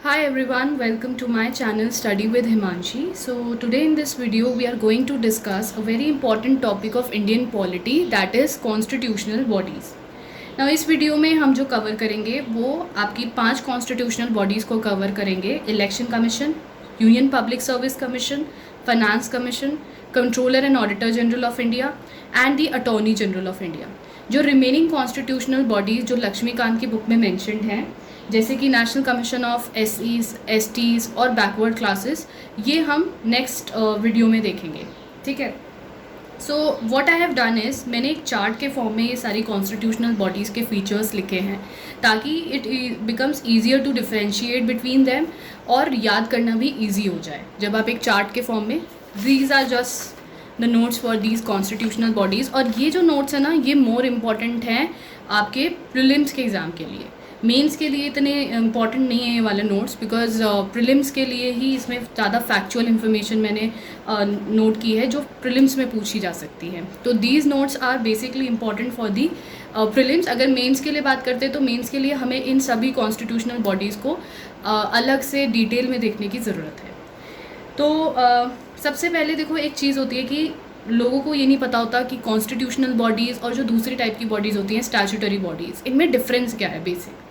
Hi everyone, welcome to my channel Study with Himanshi. So today in this video we are going to discuss a very important topic of Indian polity, that is constitutional bodies. Now इस video में हम जो cover करेंगे वो आपकी 5 constitutional bodies को cover करेंगे। Election commission, union public service commission, finance commission, controller and auditor general of India and the attorney general of India. जो रिमेनिंग कॉन्स्टिट्यूशनल बॉडीज़ जो लक्ष्मीकांत की बुक में मैंशनड हैं, जैसे कि नेशनल कमीशन ऑफ एसईज, एसटीज़ और बैकवर्ड क्लासेस, ये हम नेक्स्ट वीडियो में देखेंगे। ठीक है। So what I have done is, मैंने एक चार्ट के फॉर्म में ये सारी कॉन्स्टिट्यूशनल बॉडीज़ के फीचर्स लिखे हैं ताकि it becomes easier to differentiate between them और याद करना भी ईजी हो जाए जब आप एक चार्ट के फॉर्म में। These are just the notes for these constitutional bodies, और ये जो नोट्स हैं ना, ये मोर इम्पॉर्टेंट हैं आपके प्रीलिम्स के एग्ज़ाम के लिए। मेंस के लिए इतने इम्पॉर्टेंट नहीं है ये वाले नोट्स, बिकॉज प्रीलिम्स के लिए ही इसमें ज़्यादा फैक्चुअल इन्फॉर्मेशन मैंने नोट की है जो प्रीलिम्स में पूछी जा सकती है। तो these notes are basically important for the prelims. अगर मेंस के लिए बात करते हैं तो मेंस के लिए हमें इन सभी कॉन्स्टिट्यूशनल बॉडीज़ को अलग से डिटेल में देखने की ज़रूरत है। तो सबसे पहले देखो, एक चीज़ होती है कि लोगों को ये नहीं पता होता कि कॉन्स्टिट्यूशनल बॉडीज़ और जो दूसरी टाइप की बॉडीज़ होती हैं स्टैट्यूटरी बॉडीज़, इनमें डिफरेंस क्या है बेसिक।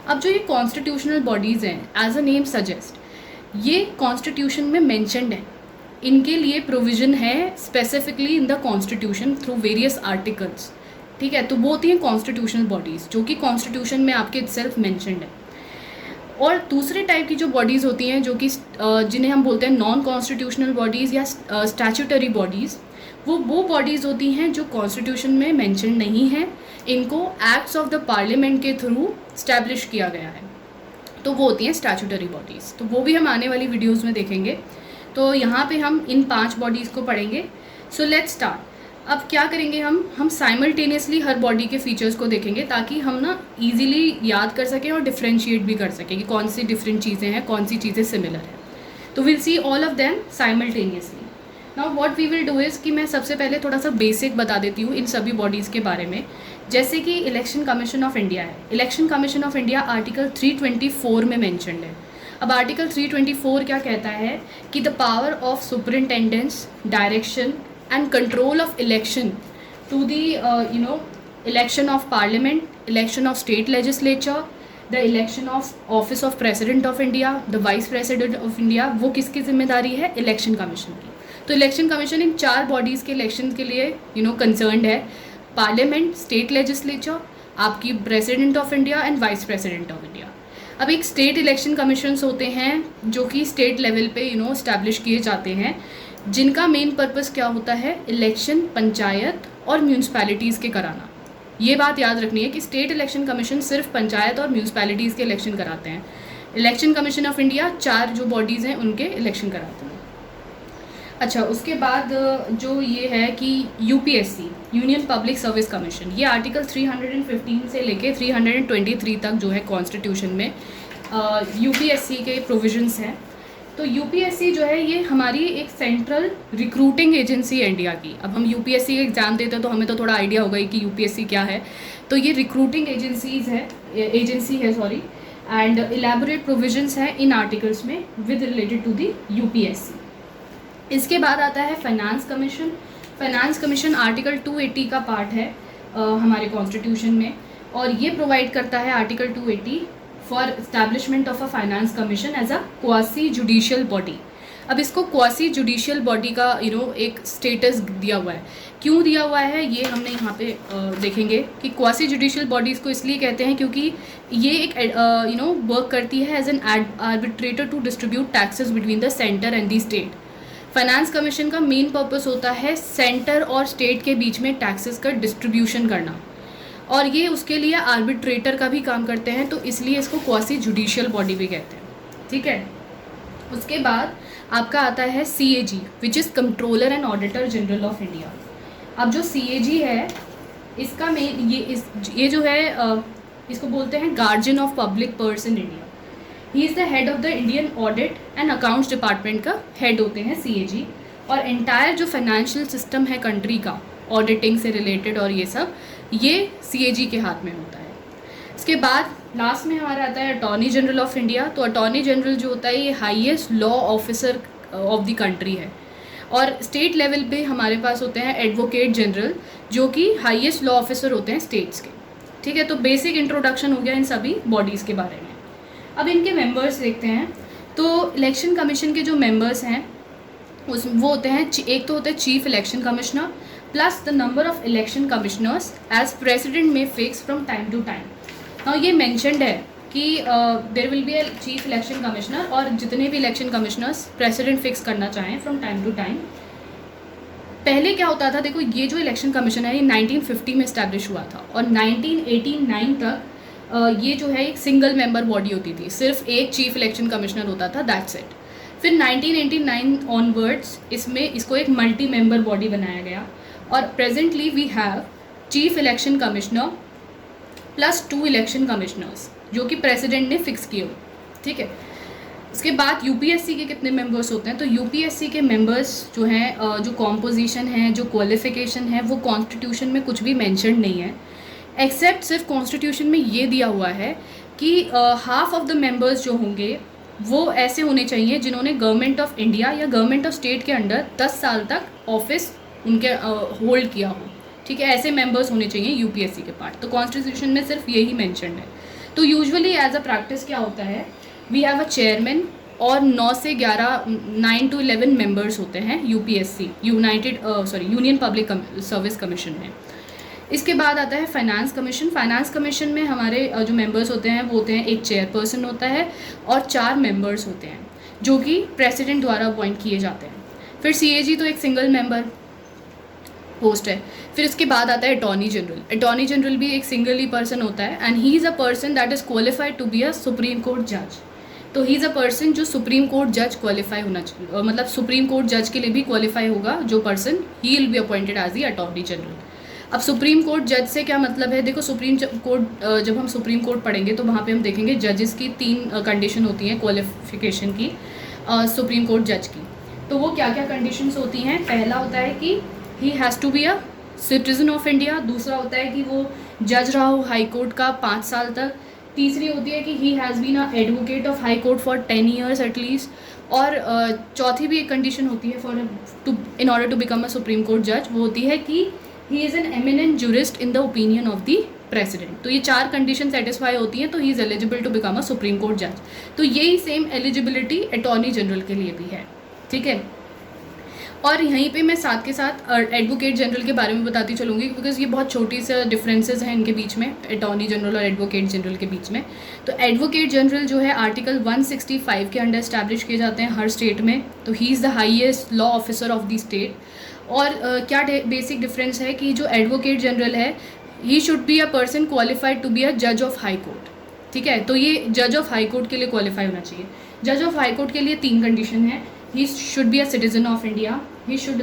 अब जो ये कॉन्स्टिट्यूशनल बॉडीज़ हैं, एज अ नेम सजेस्ट, ये कॉन्स्टिट्यूशन में मेंशनड हैं। इनके लिए प्रोविज़न है specifically in the constitution through various articles. ठीक है, तो वो होती हैं कॉन्स्टिट्यूशनल बॉडीज़ जो कि कॉन्स्टिट्यूशन में आपके सेल्फ मेंशनड है। और दूसरे टाइप की जो बॉडीज़ होती हैं, जो कि जिन्हें हम बोलते हैं नॉन कॉन्स्टिट्यूशनल बॉडीज़ या स्टैट्यूटरी बॉडीज़, वो बॉडीज़ होती हैं जो कॉन्स्टिट्यूशन में मेंशन नहीं है, इनको एक्ट्स ऑफ द पार्लियामेंट के थ्रू स्टैब्लिश किया गया है, तो वो होती हैं स्टैट्यूटरी बॉडीज़। तो वो भी हम आने वाली वीडियोज़ में देखेंगे। तो यहाँ पे हम इन 5 बॉडीज़ को पढ़ेंगे। So let's start. अब क्या करेंगे, हम साइमल्टेनियसली हर बॉडी के फीचर्स को देखेंगे ताकि हम ना इजीली याद कर सकें और डिफ्रेंशिएट भी कर सकें कि कौन सी डिफरेंट चीज़ें हैं, कौन सी चीज़ें सिमिलर हैं। तो will see all of them simultaneously. Now what we will do is कि मैं सबसे पहले थोड़ा सा बेसिक बता देती हूँ इन सभी बॉडीज़ के बारे में। जैसे कि इलेक्शन कमीशन ऑफ इंडिया है। Election commission of India article 324 में मैंशनड है। अब आर्टिकल 324 क्या कहता है कि the power of superintendence, direction and control of election to the election of parliament, election of state legislature, the election of office of president of India, the vice president of India, वो किसकी जिम्मेदारी है? Election commission की। तो election commission इन 4 bodies के इलेक्शन के लिए कंसर्न्ड है। पार्लियामेंट, स्टेट लेजिस्लेचर, आपकी president of India and vice president of India. अब एक स्टेट इलेक्शन कमीशंस होते हैं जो कि स्टेट लेवल पे इस्टेब्लिश किए जाते हैं, जिनका मेन पर्पस क्या होता है? इलेक्शन पंचायत और म्यूनसिपैलिटीज़ के कराना। ये बात याद रखनी है कि स्टेट इलेक्शन कमीशन सिर्फ पंचायत और म्यूनसिपैलिटीज़ के इलेक्शन कराते हैं। इलेक्शन कमीशन ऑफ इंडिया 4 जो बॉडीज़ हैं उनके इलेक्शन कराते हैं। अच्छा, उसके बाद जो ये है कि UPSC, union public service commission, ये आर्टिकल 315 से लेके 323 तक जो है कॉन्स्टिट्यूशन में यूपीएससी के प्रोविजंस हैं। तो यूपीएससी जो है ये हमारी एक सेंट्रल रिक्रूटिंग एजेंसी है इंडिया की। अब हम यूपीएससी का एग्ज़ाम देते हैं तो हमें तो थोड़ा आइडिया होगा ही कि यूपीएससी क्या है। तो ये रिक्रूटिंग एजेंसी है एंड इलेबोरेट प्रोविजंस हैं इन आर्टिकल्स में with related to the UPSC. इसके बाद आता है finance commission. Finance commission article 280 का पार्ट है हमारे कॉन्स्टिट्यूशन में, और ये प्रोवाइड करता है article 280 for establishment of a finance commission as a quasi judicial body. अब इसको क्वासी जुडिशियल बॉडी का एक स्टेटस दिया हुआ है। क्यों दिया हुआ है ये हमने यहाँ पे देखेंगे कि क्वासी जुडिशियल बॉडीज़ को इसलिए कहते हैं क्योंकि ये एक वर्क करती है as an arbitrator to distribute taxes between the centre and the state. Finance commission का मेन पर्पस होता है सेंटर और स्टेट के बीच में टैक्सेस का डिस्ट्रीब्यूशन करना, और ये उसके लिए आर्बिट्रेटर का भी काम करते हैं, तो इसलिए इसको क्वासी जुडिशियल बॉडी भी कहते हैं। ठीक है। उसके बाद आपका आता है CAG, which is controller and auditor general of India. अब जो सीएजी है इसका मेन ये जो है इसको बोलते हैं guardian of public purse in India. He is the head of the Indian audit and accounts department का हेड होते हैं सीएजी, और एंटायर जो फाइनेंशियल सिस्टम है कंट्री का, ऑडिटिंग से रिलेटेड और ये सब, ये सीएजी के हाथ में होता है। इसके बाद लास्ट में हमारा आता है अटॉर्नी जनरल ऑफ इंडिया। तो अटॉर्नी जनरल जो होता है ये highest law officer of the country है। और स्टेट लेवल पे हमारे पास होते हैं एडवोकेट जनरल, जो कि हाईएस्ट लॉ ऑफिसर होते हैं स्टेट्स के। ठीक है, तो बेसिक इंट्रोडक्शन हो गया इन सभी बॉडीज़ के बारे में। अब इनके मेंबर्स देखते हैं। तो इलेक्शन कमीशन के जो मेंबर्स हैं वो होते हैं, एक तो होता है chief election commissioner plus the number of election commissioners as president may fix from time to time. हाँ, ये मैंशनड है कि there will be a chief election commissioner, और जितने भी इलेक्शन कमिश्नर्स प्रेसिडेंट फिक्स करना चाहें फ्रॉम टाइम टू टाइम। पहले क्या होता था, देखो ये जो इलेक्शन कमीशन है ये 1950 में इस्टेब्लिश हुआ था, और 1989 तक ये जो है एक सिंगल मेंबर बॉडी होती थी, सिर्फ एक चीफ इलेक्शन कमिश्नर होता था, दैट्स इट। फिर 1989 ऑनवर्ड्स इसको एक मल्टी मेंबर बॉडी बनाया गया, और presently we have chief election commissioner plus 2 election commissioners जो कि प्रेसिडेंट ने फिक्स किए हो। ठीक है, उसके बाद यूपीएससी के कितने मेंबर्स होते हैं, तो यूपीएससी के मेंबर्स जो हैं, जो कॉम्पोजिशन है, जो क्वालिफिकेशन है, वो कॉन्स्टिट्यूशन में कुछ भी मेंशन नहीं है, एक्सेप्ट सिर्फ कॉन्स्टिट्यूशन में ये दिया हुआ है कि हाफ ऑफ द मेंबर्स जो होंगे वो ऐसे होने चाहिए जिन्होंने गवर्नमेंट ऑफ इंडिया या गवर्नमेंट ऑफ स्टेट के अंडर 10 साल तक ऑफिस उनके होल्ड किया हो। ठीक है, ऐसे मेंबर्स होने चाहिए यूपीएससी के पार्ट। तो कॉन्स्टिट्यूशन में सिर्फ यही मेंशन है। तो यूजुअली एज अ प्रैक्टिस क्या होता है, वी हैव अ चेयरमैन और 9 से 11 9 to 11 मेंबर्स होते हैं UPSC union public service commission में। इसके बाद आता है फाइनेंस कमीशन। फाइनेंस कमीशन में हमारे जो मेंबर्स होते हैं वो होते हैं, एक चेयरपर्सन होता है और 4 मेंबर्स होते हैं जो कि प्रेसिडेंट द्वारा अपॉइंट किए जाते हैं। फिर सीएजी तो एक सिंगल मेंबर पोस्ट है। फिर इसके बाद आता है अटॉर्नी जनरल। अटॉर्नी जनरल भी एक सिंगल ही पर्सन होता है, and he is a person that is qualified to be a supreme court जज। तो ही इज़ अ पर्सन जो सुप्रीम कोर्ट जज क्वालिफाई होना चाहिए, मतलब सुप्रीम कोर्ट जज के लिए भी क्वालिफाई होगा जो person, he will be appointed as the attorney general. अब सुप्रीम कोर्ट जज से क्या मतलब है, देखो सुप्रीम कोर्ट जब हम सुप्रीम कोर्ट पढ़ेंगे तो वहाँ पे हम देखेंगे जजेस की 3 कंडीशन होती हैं क्वालिफिकेशन की, सुप्रीम कोर्ट जज की। तो वो क्या क्या कंडीशंस होती हैं, पहला होता है कि he has to be a citizen of India, दूसरा होता है कि वो जज रहा हो हाई कोर्ट का 5 साल तक, तीसरी होती है कि he has been a advocate of High Court for 10 years at least, और चौथी भी एक कंडीशन होती है in order to become a supreme court जज, वो होती है कि he is an eminent jurist in the opinion of the president. तो ये 4 कंडीशन सेटिस्फाई होती हैं तो he is eligible to become a supreme court जज। तो यही सेम एलिजिबिलिटी अटॉर्नी जनरल के लिए भी है। ठीक है, और यहीं पे मैं साथ के साथ एडवोकेट जनरल के बारे में बताती चलूँगी, बिकॉज ये बहुत छोटी से डिफरेंसेस हैं इनके बीच में, अटॉर्नी जनरल और एडवोकेट जनरल के बीच में। तो एडवोकेट जनरल जो है आर्टिकल 165 के अंडर इस्टेब्लिश किए जाते हैं हर स्टेट में। तो he is the highest law officer of the state. और क्या बेसिक डिफरेंस है कि जो एडवोकेट जनरल है, he should be a person qualified to be a जज ऑफ हाई कोर्ट। ठीक है, तो ये जज ऑफ हाई कोर्ट के लिए क्वालिफाई होना चाहिए। जज ऑफ हाई कोर्ट के लिए 3 कंडीशन है, he should be a citizen of India, he should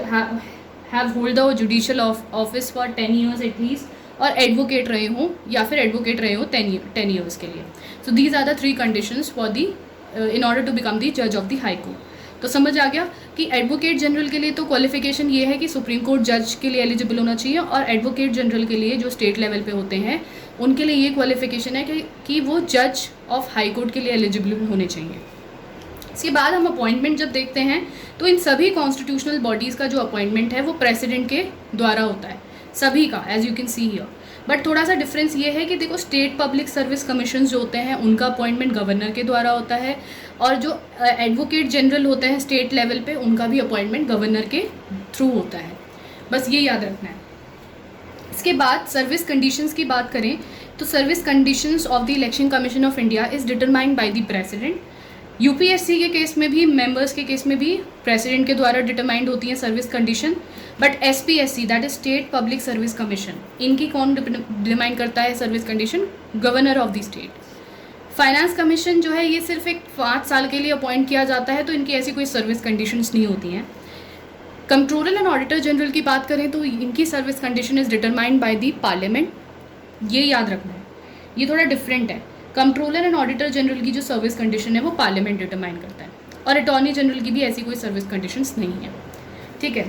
have hold the judicial office for 10 years at least, और एडवोकेट रहे हों या फिर एडवोकेट रहे हो 10 years के लिए। So these are the 3 conditions for the in order to become the जज ऑफ द हाई कोर्ट। तो समझ आ गया कि एडवोकेट जनरल के लिए तो क्वालिफिकेशन ये है कि सुप्रीम कोर्ट जज के लिए एलिजिबल होना चाहिए, और एडवोकेट जनरल के लिए जो स्टेट लेवल पे होते हैं उनके लिए ये क्वालिफिकेशन है कि वो जज ऑफ हाई कोर्ट के लिए एलिजिबल होने चाहिए। इसके बाद हम अपॉइंटमेंट जब देखते हैं तो इन सभी कॉन्स्टिट्यूशनल बॉडीज़ का जो अपॉइंटमेंट है वो प्रेसिडेंट के द्वारा होता है, सभी का, as you can see here. But थोड़ा सा डिफरेंस ये है कि देखो स्टेट पब्लिक सर्विस कमीशन जो होते हैं उनका अपॉइंटमेंट गवर्नर के द्वारा होता है, और जो एडवोकेट जनरल होते हैं स्टेट लेवल पे उनका भी अपॉइंटमेंट गवर्नर के थ्रू होता है। बस ये याद रखना है। इसके बाद सर्विस कंडीशंस की बात करें तो service conditions of the election commission of India is determined by the president. UPSC के केस में भी, मेंबर्स के केस में भी प्रेसिडेंट के द्वारा डिटरमाइंड होती हैं service condition. But SPSC that is state public service commission, इनकी कौन डिटरमाइन करता है service condition? Governor of the state. Finance commission जो है ये सिर्फ एक 5 साल के लिए अपॉइंट किया जाता है, तो इनकी ऐसी कोई सर्विस कंडीशंस नहीं होती हैं। कंट्रोलर एंड ऑडिटर जनरल की बात करें तो इनकी service condition is determined by the parliament, ये याद रखना है, ये थोड़ा डिफरेंट है। कंट्रोलर एंड ऑडिटर जनरल की जो सर्विस कंडीशन है वो पार्लियामेंट डिटरमाइन करता है, और अटॉर्नी जनरल की भी ऐसी कोई सर्विस कंडीशंस नहीं है। ठीक है,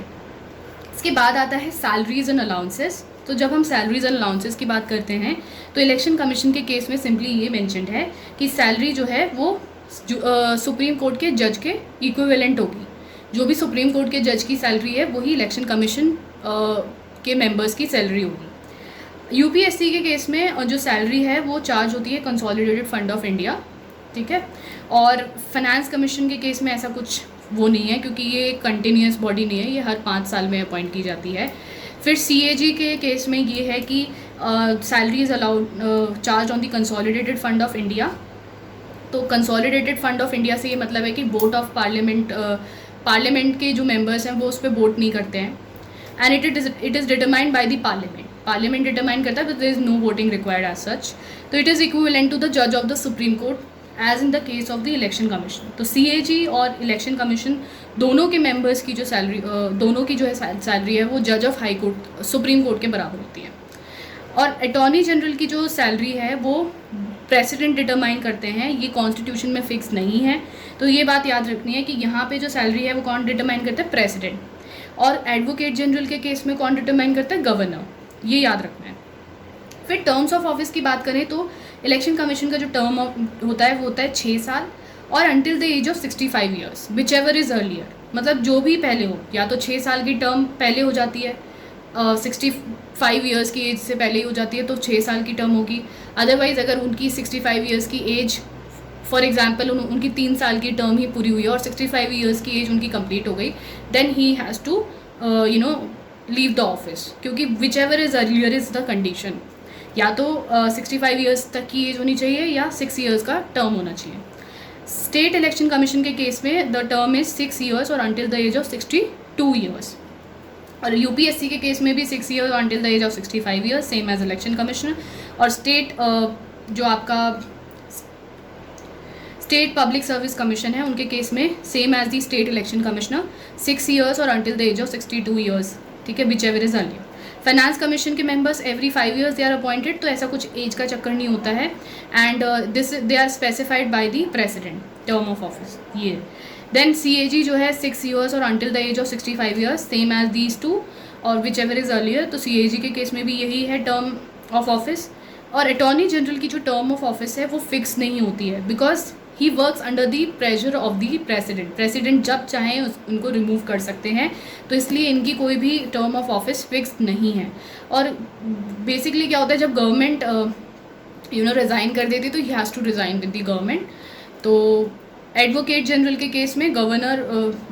इसके बाद आता है सैलरीज एंड अलाउंसेस। तो जब हम सैलरीज एंड अलाउंसेस की बात करते हैं तो इलेक्शन कमीशन के केस में सिंपली ये मेंशन्ड है कि सैलरी जो है वो सुप्रीम कोर्ट के जज के इक्विवेलेंट होगी। जो भी सुप्रीम कोर्ट के जज की सैलरी है वही इलेक्शन कमीशन के मेंबर्स की सैलरी होगी। यूपीएससी के केस में जो सैलरी है वो चार्ज होती है कंसोलिडेटेड फंड ऑफ इंडिया, ठीक है। और फाइनेंस कमीशन के केस में ऐसा कुछ वो नहीं है, क्योंकि ये कंटिन्यूस बॉडी नहीं है, ये हर 5 साल में अपॉइंट की जाती है। फिर सीएजी के केस में ये है कि salary is allowed charge on the consolidated fund of India. तो कंसोलिडेटेड फंड ऑफ इंडिया से ये मतलब है कि वोट ऑफ पार्लियामेंट के जो मेंबर्स हैं वो उस पर वोट नहीं करते हैं। And it is determined by the parliament determine करता है, but there is no voting required as such. तो it is equivalent to the जज of the Supreme Court as in the case of the election commission. तो CAG और election commission दोनों के members की जो सैलरी दोनों की जो है सैलरी है वो जज of High court supreme court के बराबर होती है। और अटॉर्नी जनरल की जो सैलरी है वो प्रेसिडेंट डिटरमाइन करते हैं, ये कॉन्स्टिट्यूशन में फिक्स नहीं है। तो ये बात याद रखनी है कि यहाँ पे जो सैलरी है वो कौन डिटरमाइन करता है, प्रेसिडेंट। और एडवोकेट जनरल के केस में कौन डिटरमाइन करता है, गवर्नर, ये याद रखना है। फिर टर्म्स ऑफ ऑफिस की बात करें तो इलेक्शन कमीशन का जो टर्म होता है वो होता है 6 साल और until the age of 65 years which ever is earlier. मतलब जो भी पहले हो, या तो 6 साल की टर्म पहले हो जाती है, 65 ईयर्स की एज से पहले ही हो जाती है तो 6 साल की टर्म होगी। अदरवाइज़ अगर उनकी 65 ईयर्स की एज, फॉर एग्जांपल उनकी 3 साल की टर्म ही पूरी हुई है और 65 ईयर्स की एज उनकी कंप्लीट हो गई, then he has to leave the office, क्योंकि which ever is earlier is the condition. या तो 65 ईयर्स तक की एज होनी चाहिए या 6 ईयर्स का टर्म होना चाहिए। स्टेट इलेक्शन कमीशन के केस में द टर्म इज़ 6 ईयर्स और until the age of 62 years. और यूपीएससी के केस में भी 6 years until the age of 65 years, same as election commissioner. और जो आपका स्टेट पब्लिक सर्विस कमीशन है उनके केस में same as the state election commissioner, 6 years और until the age of 62 years, ठीक है, whichever is earlier. Finance commission के members every 5 years they are appointed, तो ऐसा कुछ एज का चक्कर नहीं होता है। And they are specified by the president term of office ये। देन सीएजी जो है 6 ईयर्स और until the age of 65 years, same as these two, और विच एवर इज़ अर्लियर। तो सीएजी के केस में भी यही है टर्म ऑफ ऑफिस। और अटॉर्नी जनरल की जो टर्म ऑफ ऑफिस है वो फिक्स नहीं होती है, because he works under the pressure of the president जब चाहें उनको रिमूव कर सकते हैं, तो इसलिए इनकी कोई भी टर्म ऑफ ऑफिस फिक्स नहीं है। और बेसिकली क्या होता है, जब गवर्नमेंट रिज़ाइन कर देती तो he has to resign with the government. तो एडवोकेट जनरल के केस में गवर्नर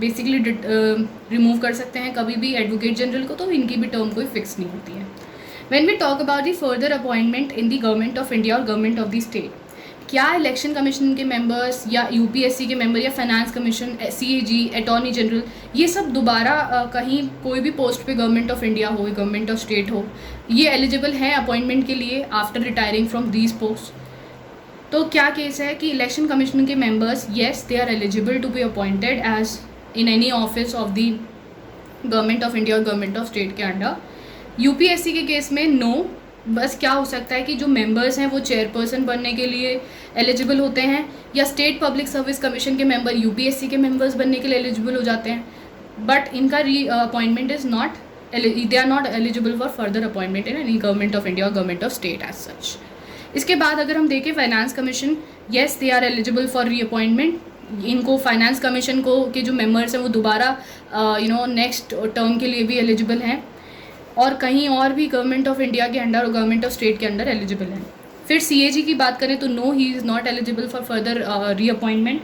बेसिकली रिमूव कर सकते हैं कभी भी एडवोकेट जनरल को, तो इनकी भी टर्म कोई फिक्स नहीं होती है। When we talk about the further appointment in the government of India और गवर्नमेंट ऑफ द स्टेट, क्या इलेक्शन कमीशन के मेंबर्स या यूपीएससी के मेंबर या finance commission, CAG, attorney general, ये सब दोबारा कहीं कोई भी पोस्ट पे गवर्नमेंट ऑफ इंडिया हो, गवर्नमेंट ऑफ स्टेट हो, ये एलिजिबल हैं अपॉइंटमेंट के लिए after retiring from these post. तो क्या केस है कि इलेक्शन कमीशन के members, yes they are eligible to be appointed as in any office of the government of India और गवर्नमेंट ऑफ स्टेट के अंडर। यूपीएससी के केस में no, बस क्या हो सकता है कि जो मेंबर्स हैं वो चेयरपर्सन बनने के लिए एलिजिबल होते हैं, या स्टेट पब्लिक सर्विस कमीशन के मेंबर यूपीएससी के मेंबर्स बनने के लिए एलिजिबल हो जाते हैं, बट इनका reappointment is not, they are not eligible for further appointment in any government of India और government of state as such. इसके बाद अगर हम देखें finance commission, yes they are eligible for reappointment. इनको finance commission को के जो मेंबर्स हैं वो दोबारा नेक्स्ट टर्म के लिए भी एलिजिबल हैं, और कहीं और भी गवर्नमेंट ऑफ इंडिया के अंडर और गवर्नमेंट ऑफ स्टेट के अंडर एलिजिबल हैं। फिर सीएजी की बात करें तो no, he is not eligible for further re appointment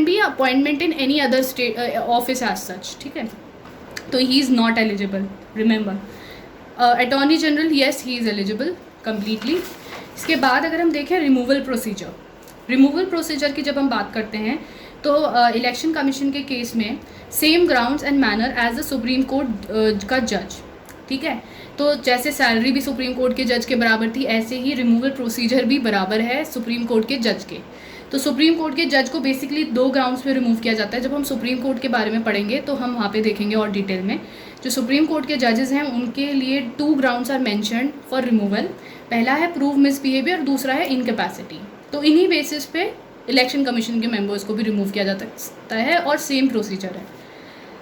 भी appointment in any other state office as such, ठीक है, तो he is not eligible, remember. Attorney general, yes he is eligible completely. इसके बाद अगर हम देखें रिमूवल प्रोसीजर की जब हम बात करते हैं तो इलेक्शन कमीशन के केस में same grounds and manner as the Supreme Court का जज, ठीक है। तो जैसे सैलरी भी सुप्रीम कोर्ट के जज के बराबर थी, ऐसे ही रिमूवल प्रोसीजर भी बराबर है सुप्रीम कोर्ट के जज के। तो सुप्रीम कोर्ट के जज को बेसिकली 2 ग्राउंड्स पे रिमूव किया जाता है। जब हम सुप्रीम कोर्ट के बारे में पढ़ेंगे तो हम वहाँ पे देखेंगे और डिटेल में। जो सुप्रीम कोर्ट के जजेस हैं उनके लिए 2 grounds are mentioned for removal. पहला है प्रूव मिसबिहेवियर, दूसरा है इनकैपेसिटी। तो इन्हीं बेसिस पे इलेक्शन कमीशन के मेंबर्स को भी रिमूव किया जा सकता है और सेम प्रोसीजर है।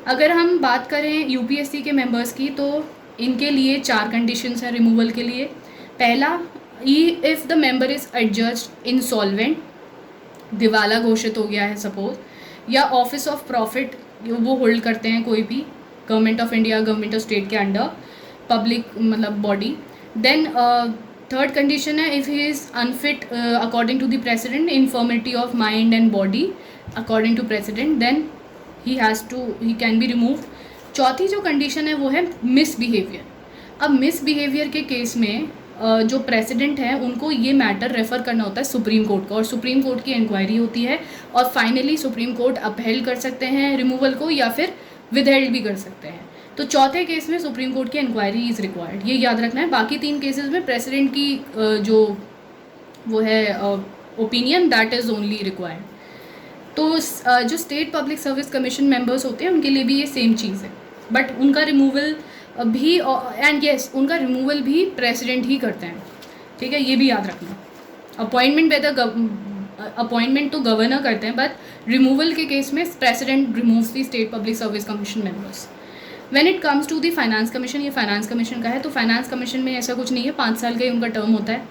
अगर हम बात करें यूपीएससी के मेंबर्स की, तो इनके लिए 4 कंडीशंस हैं रिमूवल के लिए। पहला, if the member is adjudged insolvent, दिवाला घोषित हो गया है सपोज, या ऑफिस ऑफ प्रॉफिट वो होल्ड करते हैं कोई भी government of India, government of state के अंडर, पब्लिक मतलब बॉडी। देन थर्ड कंडीशन है, if he is unfit according to the president, infirmity of mind and body according to president, then he can be removed. चौथी जो condition है वो है misbehaviour. अब misbehaviour के केस में जो प्रेसिडेंट है उनको ये मैटर रेफ़र करना होता है सुप्रीम कोर्ट को, और सुप्रीम कोर्ट की इंक्वायरी होती है, और फाइनली सुप्रीम कोर्ट अपहेल्ड कर सकते हैं रिमूवल को या फिर विदहेल्ड भी कर सकते हैं। तो चौथे केस में सुप्रीम कोर्ट की इंक्वायरी इज़ रिक्वायर्ड, ये याद रखना है। बाकी 3 केसेस में प्रेसिडेंट की जो वो है opinion, that is only required. तो जो state public service commission members होते हैं उनके लिए भी ये सेम चीज़ है, बट उनका रिमूवल भी एंड यस उनका रिमूवल भी प्रेसिडेंट ही करते हैं, ठीक है, ये भी याद रखना। अपॉइंटमेंट तो गवर्नर करते हैं, बट रिमूवल के केस में president removes the state public service commission members. When it comes to the finance commission, ये फाइनेंस कमीशन का है, तो फाइनेंस कमीशन में ऐसा कुछ नहीं है, 5 साल का ही उनका टर्म होता है।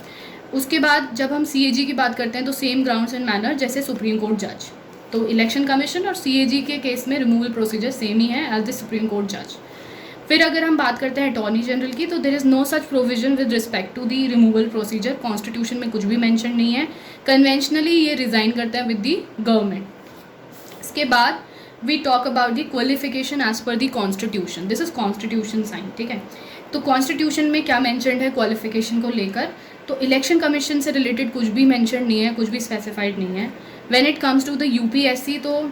उसके बाद जब हम CAG की बात करते हैं तो सेम ग्राउंड्स एंड मैनर जैसे सुप्रीम कोर्ट जज। तो इलेक्शन कमीशन और CAG के केस में रिमूवल प्रोसीजर सेम ही है एज द सुप्रीम कोर्ट जज। फिर अगर हम बात करते हैं अटॉर्नी जनरल की, तो there is no such provision with respect to the removal procedure, constitution में कुछ भी मेंशन नहीं है। कन्वेंशनली ये रिज़ाइन करते हैं विद दी गवर्नमेंट। इसके बाद we talk about the qualification as per the constitution, this is constitution silent, ठीक है। तो कॉन्स्टिट्यूशन में क्या मैंशनड है क्वालिफिकेशन को लेकर, तो इलेक्शन कमीशन से रिलेटेड कुछ भी मैंशन नहीं है, कुछ भी स्पेसिफाइड नहीं है। When it comes to the UPSC, तो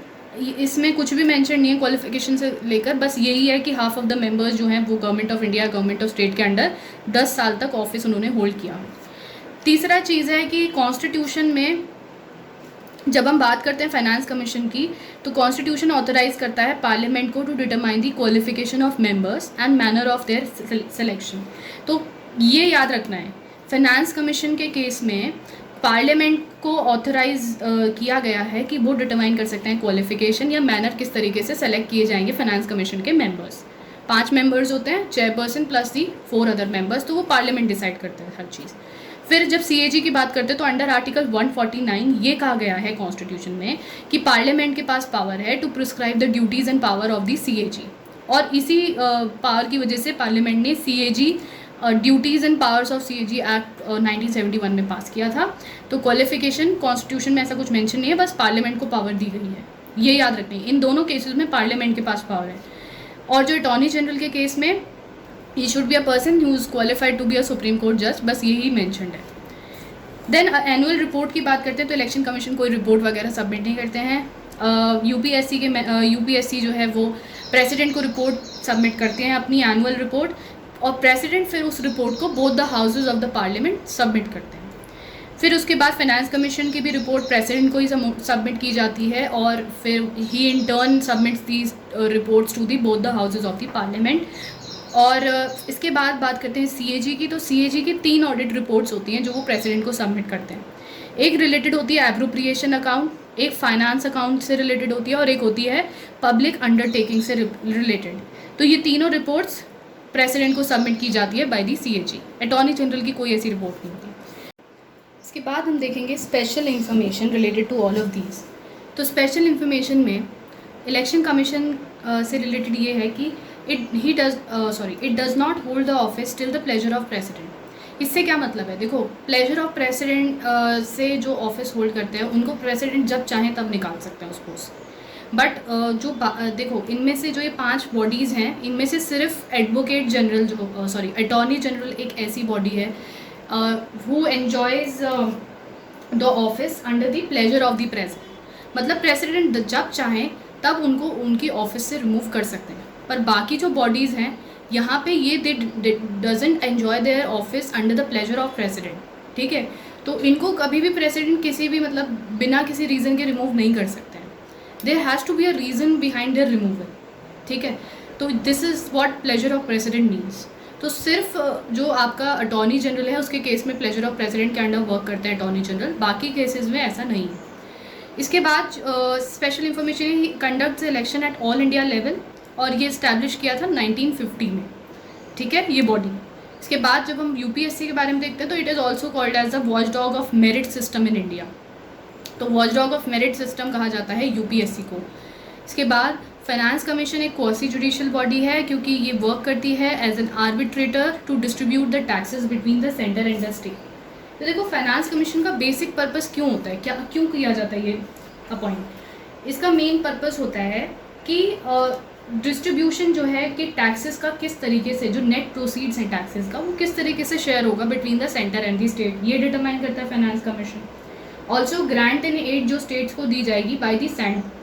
इसमें कुछ भी मेंशन नहीं है क्वालिफिकेशन से लेकर, बस यही है कि हाफ ऑफ द मेंबर्स जो हैं वो government of India, government of state के अंडर 10 साल तक ऑफिस उन्होंने होल्ड किया। तीसरा चीज़ है कि कॉन्स्टिट्यूशन में जब हम बात करते हैं फाइनेंस कमीशन की, तो कॉन्स्टिट्यूशन ऑथराइज करता है पार्लियामेंट को to determine the qualification of members and manner of their selection. तो ये याद रखना है, फाइनेंस कमीशन के केस में पार्लियामेंट को ऑथराइज किया गया है कि वो डिटरमाइन कर सकते हैं क्वालिफिकेशन या मैनर किस तरीके से सेलेक्ट किए जाएंगे फाइनेंस कमीशन के मेंबर्स। 5 मेंबर्स होते हैं, चेयरपर्सन प्लस दी 4 अदर मेंबर्स, तो वो पार्लियामेंट डिसाइड करते हैं हर चीज़। फिर जब CAG की बात करते हैं तो अंडर आर्टिकल 149 ये कहा गया है कॉन्स्टिट्यूशन में कि पार्लियामेंट के पास पावर है to prescribe the duties and power of the CAG, और इसी पावर की वजह से पार्लियामेंट ने CAG duties and powers of CAG act 1971 में पास किया था। तो क्वालिफिकेशन कॉन्स्टिट्यूशन में ऐसा कुछ मेंशन नहीं है, बस पार्लियामेंट को पावर दी गई है, ये याद रखनी है। इन दोनों केसेस में पार्लियामेंट के पास पावर है। और जो अटॉर्नी जनरल के केस में, he should be a person who is qualified to be a supreme court जज, बस यही मेंशनड है। देन एनुअल रिपोर्ट की बात करते हैं तो इलेक्शन कमीशन कोई रिपोर्ट वगैरह सबमिट नहीं करते हैं। UPSC जो है वो प्रेसिडेंट को रिपोर्ट सबमिट करते हैं अपनी एनुअल रिपोर्ट, और प्रेसिडेंट फिर उस रिपोर्ट को both the houses of the parliament submit करते हैं। फिर उसके बाद फाइनेंस कमीशन की भी रिपोर्ट प्रेसिडेंट को ही सबमिट की जाती है, और फिर he in turn submits these reports to the both the houses of the parliament. और इसके बाद बात करते हैं CAG की, तो CAG की 3 ऑडिट रिपोर्ट्स होती हैं जो वो प्रेसिडेंट को सबमिट करते हैं। एक रिलेटेड होती है एप्रोप्रिएशन अकाउंट, एक फाइनेंस अकाउंट से रिलेटेड होती है, और एक होती है पब्लिक अंडरटेकिंग से रिलेटेड। तो ये तीनों रिपोर्ट्स प्रेसिडेंट को सबमिट की जाती है by the CAG। Attorney general की कोई ऐसी रिपोर्ट नहीं होती। इसके बाद हम देखेंगे special information related to all of these. तो स्पेशल इंफॉर्मेशन में इलेक्शन कमीशन से रिलेटेड ये है कि it does not hold the office till the pleasure of president. इससे क्या मतलब है, देखो प्लेजर ऑफ प्रेसिडेंट से जो ऑफिस होल्ड करते हैं उनको प्रेसिडेंट जब चाहें तब निकाल सकते हैं उस पोस्ट। बट देखो इनमें से जो ये 5 बॉडीज़ हैं, इनमें से सिर्फ एडवोकेट जनरल अटॉर्नी जनरल एक ऐसी बॉडी है who enjoys the office under the pleasure of the president. मतलब प्रेसिडेंट जब चाहें तब उनको उनकी ऑफिस से रिमूव कर सकते हैं, पर बाकी जो बॉडीज़ हैं यहाँ पे ये दे doesn't enjoy their office under the pleasure of president, ठीक है। तो इनको कभी भी प्रेसिडेंट किसी भी मतलब बिना किसी रीज़न के रिमूव नहीं कर सकते हैं। There has to be a reason behind their removal, ठीक है। तो this is what pleasure of president means. तो सिर्फ जो आपका अटॉर्नी जनरल है उसके केस में प्लेजर ऑफ प्रेसिडेंट के अंडर वर्क करते हैं अटॉर्नी जनरल, बाकी केसेस में ऐसा नहीं है। इसके बाद special information he conduct election at all India level, और ये इस्टेब्लिश किया था 1950 में। ठीक है, ये बॉडी। इसके बाद जब हम यूपीएससी के बारे में देखते हैं तो it is also called as the watchdog of merit system in India. तो watchdog of merit system कहा जाता है यूपीएससी को। इसके बाद फाइनेंस कमीशन एक क्वासी जुडिशियल बॉडी है, क्योंकि ये वर्क करती है as an arbitrator to distribute the taxes between the centre and the state. तो देखो फाइनेंस कमीशन का बेसिक पर्पस क्यों होता है, क्या क्यों किया जाता है ये अपॉइंट। इसका मेन पर्पस होता है कि डिस्ट्रीब्यूशन जो है कि टैक्सेस का किस तरीके से, जो नेट प्रोसीड्स हैं टैक्सेस का, वो किस तरीके से शेयर होगा between the centre and the state, ये डिटरमाइन करता है finance commission. Also grant and aid जो स्टेट्स को दी जाएगी by the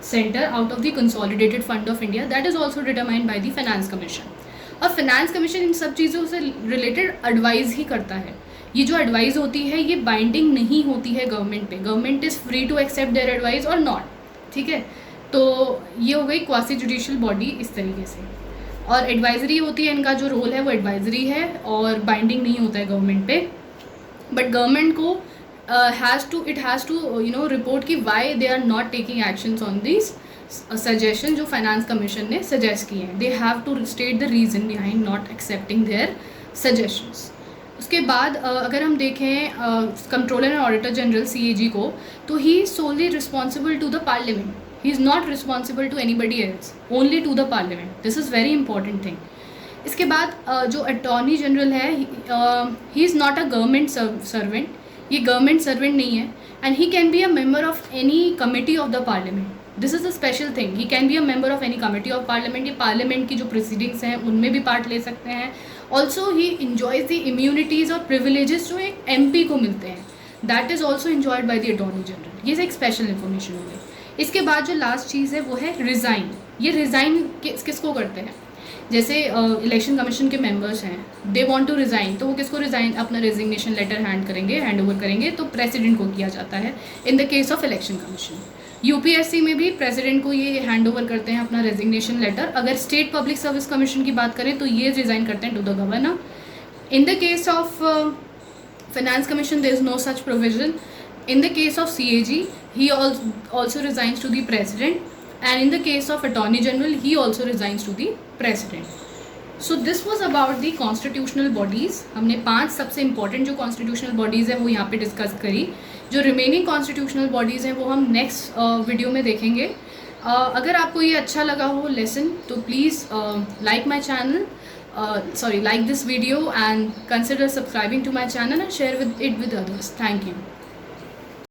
centre out of the consolidated fund of India, that is also determined by the finance commission. और finance commission इन सब चीज़ों से रिलेटेड एडवाइस ही करता है। ये जो एडवाइस होती है ये बाइंडिंग नहीं होती है गवर्नमेंट पे, government is free to accept their advice और नॉट, ठीक है। तो ये हो गई क्वासी जुडिशियल बॉडी इस तरीके से। और एडवाइजरी होती है, इनका जो रोल है वो एडवाइजरी है और बाइंडिंग नहीं होता है गवर्नमेंट पे। बट गवर्नमेंट को हैज़ टू रिपोर्ट कि why they are not taking actions on this suggestion जो फाइनेंस कमीशन ने सजेस्ट किए हैं। They have to state the reason behind not accepting their suggestions. उसके बाद अगर हम देखें controller and auditor general CAG को, तो he is solely responsible to the parliament, he is not responsible to anybody else, only to the parliament. This is very important thing. इसके बाद जो अटॉर्नी जनरल है, ही is not a government servant, ये government servant नहीं है। And he can be a member of any committee of the parliament, this is a special thing, he can be a member of any committee of parliament. ये parliament की जो proceedings हैं उनमें भी part ले सकते हैं। Also he enjoys the immunities और प्रिविलेजेस जो एक MP को मिलते हैं, that is also enjoyed by the attorney general. ये एक स्पेशल इन्फॉर्मेशन हो गई। इसके बाद जो लास्ट चीज़ है वो है रिज़ाइन। ये रिज़ाइन किसको करते हैं, जैसे इलेक्शन कमीशन के मेंबर्स हैं, दे वांट टू रिज़ाइन, तो वो किसको रिज़ाइन, अपना रेजिग्नेशन लेटर हैंड ओवर करेंगे, तो प्रेसिडेंट को किया जाता है इन the case of election commission. UPSC में भी प्रेसिडेंट को ये हैंड ओवर करते हैं अपना रेजिग्नेशन लेटर। अगर स्टेट पब्लिक सर्विस कमीशन की बात करें तो ये रिज़ाइन करते हैं to the governor. In the case of finance commission there is no such provision. In the case of CAG he also resigns to the president, and in the case of attorney general he also resigns to the president. So this was about the constitutional bodies. हमने 5 सबसे important जो constitutional bodies हैं वो यहाँ पे discuss करी। जो remaining constitutional bodies हैं वो हम नेक्स्ट वीडियो में देखेंगे। अगर आपको ये अच्छा लगा हो लेसन तो please like my channel, like this video and consider subscribing to my channel and share it with others. Thank you.